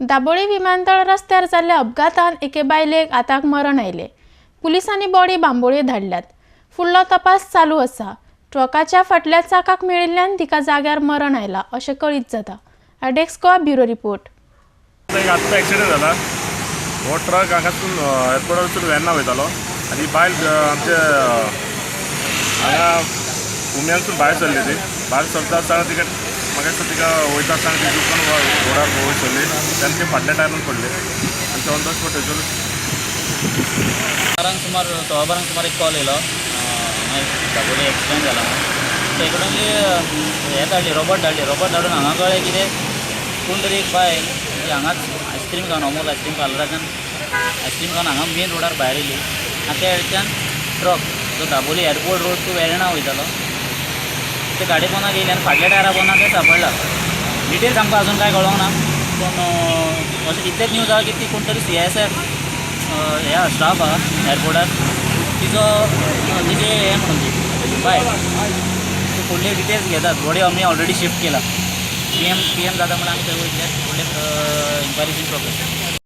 दाबोळी विमानतळ रस्त्यार जाल्ल्या अपघातांत एके बायलेक आताक मरण आयले। पुलिसांनी बॉडी बांबोळी धाडल्यात। फुडलो तपास चालू आसा। ट्रकाच्या फाटल्या चाकाक मेळिल्ल्यान तिका जाग्यार मरण आयला अशें कळीत जाता। Desk Goa bureau report. आत्ता एक्सिडेंट जाला। हो ट्रक हांगासून एअरपोर्टावरसून वेन्ना वयतालो आनी बायल आमचे हांगा उम्यानसून भायर सरली ती। भायर सरता आसतना तिका म्हाका दिसता तिका वयता आसतना ती चुकून रोडार वयर सरली तेन्ना ती फाटल्या टायरान पडली आनी ऑन द स्पॉट सुमार 12 सुमार एक कॉल येयलो दाबोळी एक्सिडेंट जाला म्हणून तेकडूनली हे धाडली रोबोट धाडून हांगा कळ्ळें कितें कोण तरी एक बायल हांगाच आयस्क्रीम खावन अमूल आयस्क्रीम पार्लराच्यान आयस्क्रीम खावन हांगा मेन रोडार भायर येयली आनी त्या वेळच्यान ट्रक जो Dabolim airport road to Verna वयतालो ते गाडी पोंदाक येयली आनी फाटल्या टायरा पोंदाक ते सापडला। डिटेल सांगपाक अजून कांय कळोंक ना पूण अशें इतलेंच न्यूज आहा की ती कोण तरी CSF ह्या स्टाफ आहा एअरपोर्टार तिचे हे म्हणून ती बायल ती फुडले डिटेल्स घेतात। बॉडी आमी ऑलरेडी शिफ्ट केला। PM जाता म्हणून आमी थंय वयतले फुडले इन्क्वायरीची प्रोग्रेस।